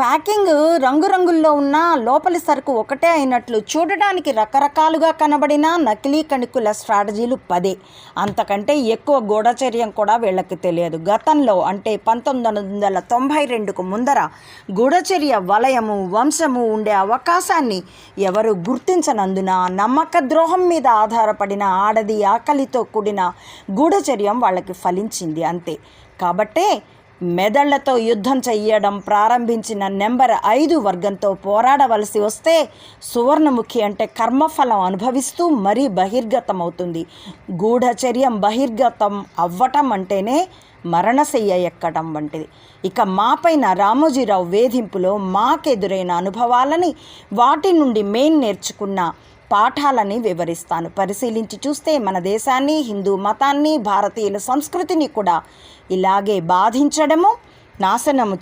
Packing రంగురంగుల్లో ఉన్న లోపలి సరుకు ఒకటే అయినట్లు చూడడానికి రకరకాలుగా కనబడిన నకిలీ కణికుల స్ట్రాటజీలు 10. అంతకంటే ఎక్కువ గూఢచర్యం కూడా వీళ్ళకి తెలియదు. గతంలో అంటే 1992కు ముందర గూఢచర్య వలయము వంశము ఉండే అవకాశాన్ని ఎవరు గుర్తించనందున నమ్మక ద్రోహం మీద ఆధారపడిన ఆడది ఆకలితో కూడిన గూఢచర్యం వాళ్ళకి ఫలించింది అంతే. కాబట్టే మెదళ్లతో యుద్ధం చెయ్యడం ప్రారంభించిన నెంబర్ 5 వర్గంతో పోరాడవలసి వస్తే సువర్ణముఖి అంటే కర్మఫలం అనుభవిస్తూ మరీ బహిర్గతమవుతుంది. గూఢచర్యం బహిర్గతం అవ్వటం అంటేనే మరణశయ్య ఎక్కడం వంటిది. ఇక మాపైన రామోజీరావు వేధింపులో మాకెదురైన అనుభవాలని, వాటి నుండి మేం నేర్చుకున్న పాఠాలని వివరిస్తాను. పరిశీలించి చూస్తే మన దేశాన్ని, హిందూ మతాన్ని, భారతీయుల సంస్కృతిని కూడా ఇలాగే బాధించడము, నాశనము